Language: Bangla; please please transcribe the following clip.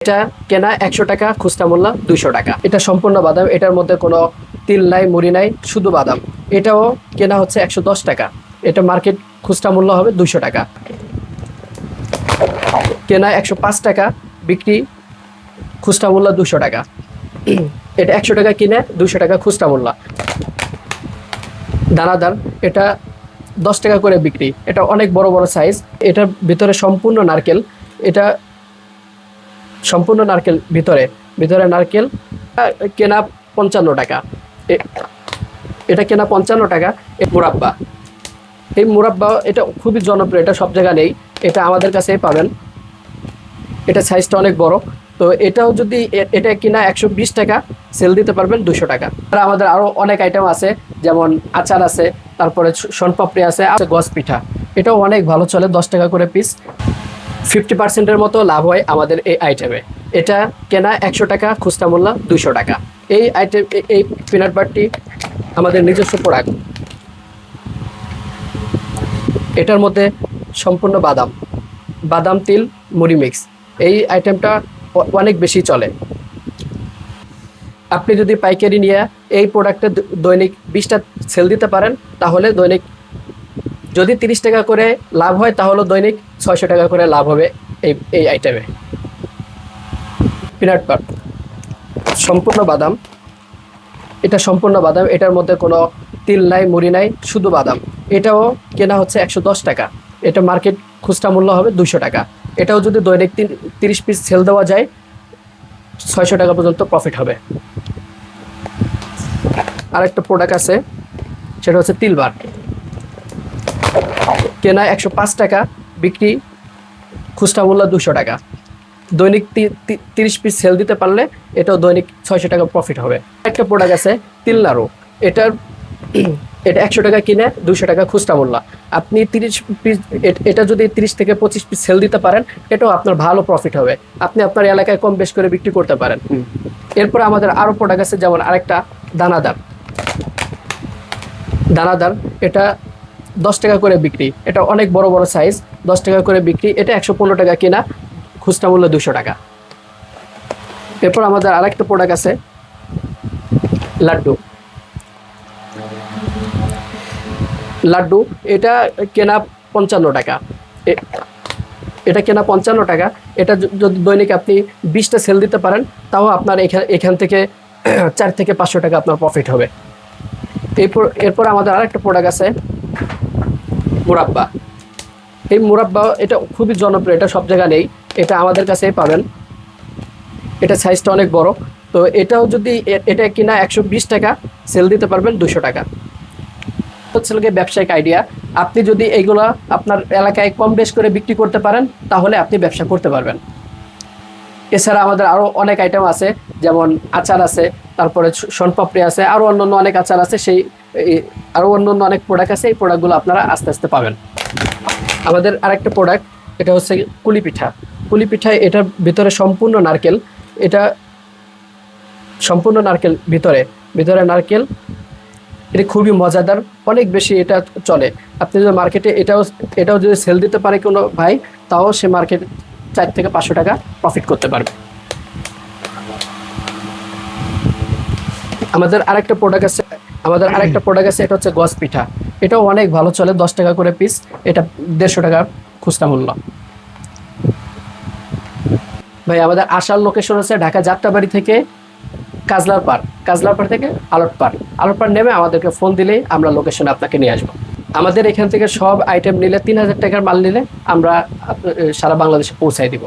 এটা কেনা 100 টাকা, খুচরা মূল্য 200 টাকা। এটা সম্পূর্ণ বাদাম, এটার মধ্যে কোনো তিল নাই, মুড়ি নাই, শুধু বাদাম। এটাও কেনা হচ্ছে 110 টাকা। এটা মার্কেট খুচরা মূল্য হবে 200 টাকা। কেনা 105 টাকা, বিক্রি খুচরা মূল্য 200 টাকা। এটা 100 টাকা কিনে 200 টাকা খুচরা মূল্য। দানাদার, এটা 10 টাকা করে বিক্রি। এটা অনেক বড় বড় সাইজ। এটার ভিতরে সম্পূর্ণ নারকেল। এটা সম্পূর্ণ নারকেল, ভিতরে নারকেল। কেনা 55 টাকা। এটা কেনা 55 টাকা। মুরাব্বা, এই মুরাব্বা এটা খুবই জনপ্রিয়, এটা সব জায়গা নেই, এটা আমাদের কাছেই পাবেন। এটা সাইজটা অনেক বড়। তো এটাও যদি এটা কিনা 120 টাকা, সেল দিতে পারবেন 200 টাকা। আর আমাদের আরও অনেক আইটেম আছে, যেমন আচার আছে, তারপরে শনপাপড়ি আছে, গজ পিঠা। এটাও অনেক ভালো চলে, 10 টাকা করে পিস। 50%-এর মতো লাভ হয় আমাদের এই আইটেমে। এটা কেনা 100 টাকা, খুচরা মূল্য 200 টাকা। এই আইটেম, এই পিনাট বাটারটি আমাদের নিজস্ব প্রোডাক্ট। এটার মধ্যে সম্পূর্ণ বাদাম, তিল, মুড়ি মিক্স। এই আইটেমটা অনেক বেশি চলে। আপনি যদি পাইকারি নিয়ে এই প্রোডাক্টে দৈনিক 20টা সেল দিতে পারেন, তাহলে দৈনিক যদি 30 টাকা করে লাভ হয়, তাহলে দৈনিক 600 টাকা করে লাভ হবে এই আইটেমে। পিনাট বাটার সম্পূর্ণ বাদাম। এটা সম্পূর্ণ বাদাম, এটার মধ্যে কোনো তিল নাই, মুড়ি নাই, শুধু বাদাম। এটাও কেনা হচ্ছে 110 টাকা। এটা মার্কেট খুচরা মূল্য হবে 200 টাকা। এটাও যদি দৈনিক 30 পিস সেল দেওয়া যায়, 600 টাকা পর্যন্ত প্রফিট হবে। আরেকটা প্রোডাক্ট আছে, সেটা হচ্ছে তিলবার। কেনা 105 টাকা, বিক্রি খুচরা মূল্য 200 টাকা। দৈনিক 30 পিস সেল দিতে পারলে এটাও দৈনিক 600 টাকা প্রফিট হবে। একটা প্রোডাক্ট আছে তিল নাড়ু। এটা 100 টাকা কিনে 200 টাকা খুচরা মূল্য। আপনি 30 পিস, এটা যদি 30 থেকে 25 পিস সেল দিতে পারেন, এটাও আপনার ভালো প্রফিট হবে। আপনি আপনার এলাকায় কম বেশ করে বিক্রি করতে পারেন। এরপর আমাদের আরও প্রোডাক্ট আছে, যেমন আরেকটা দানাদার। এটা 10 টাকা করে বিক্রি। এটা অনেক বড় বড় সাইজ, 10 টাকা করে বিক্রি। এটা 115 টাকা কিনা, খুচরা মূল্য 200 টাকা। এরপর আমাদের আরেকটা প্রোডাক্ট আছে লাড্ডু। এটা কেনা 55 টাকা। এটা কেনা 55 টাকা। এটা যদি দৈনিক আপনি 20টা সেল দিতে পারেন, তাও আপনার এখান থেকে 4 থেকে 500 টাকা আপনার প্রফিট হবে। এরপর আমাদের আরেকটা প্রোডাক্ট আছে মুরাব্বা। এই মুরাব্বা এটা খুবই জনপ্রিয়, এটা সব জায়গা নেই, এটা আমাদের কাছেই পাবেন। এটা সাইজটা অনেক বড়। তো এটাও যদি এটা কিনা 120 টাকা, সেল দিতে পারবেন 200 টাকা। হচ্ছে ব্যবসায়িক আইডিয়া। আপনি যদি এইগুলা আপনার এলাকায় কম বেশ করে বিক্রি করতে পারেন, তাহলে আপনি ব্যবসা করতে পারবেন। এছাড়া আমাদের আরও অনেক আইটেম আছে, যেমন আচার আছে, তারপরে শনপাপড়ি আছে, আরও অন্যান্য অনেক আচার আছে, আরও অন্যান্য অনেক প্রোডাক্ট আছে। এই প্রোডাক্টগুলো আপনারা আস্তে আস্তে পাবেন। আমাদের আরেকটা প্রোডাক্ট, এটা হচ্ছে কুলি পিঠা। এটার ভিতরে সম্পূর্ণ নারকেল। এটা সম্পূর্ণ নারকেল, ভিতরে নারকেল। এটা খুবই মজাদার, অনেক বেশি এটা চলে। আপনি যদি মার্কেটে এটাও যদি সেল দিতে পারে কোনো ভাই, তাও সে মার্কেট 4 থেকে 500 টাকা প্রফিট করতে পারবে। আমাদের আরেকটা প্রোডাক্ট আছে, এটা হচ্ছে গজ পিঠা। এটাও অনেক ভালো চলে, 10 টাকা করে পিস। এটা 150 টাকা খুচরা মূল্য। ভাই আমাদের আসার লোকেশন হচ্ছে ঢাকা যাত্রাবাড়ি থেকে কাজলার পাড় থেকে আলট পাড় নেমে আমাদেরকে ফোন দিলেই আমরা লোকেশনে আপনাকে নিয়ে আসবো। আমাদের এখান থেকে সব আইটেম নিলে, 3000 টাকার মাল নিলে আমরা সারা বাংলাদেশে পৌঁছাই দিব।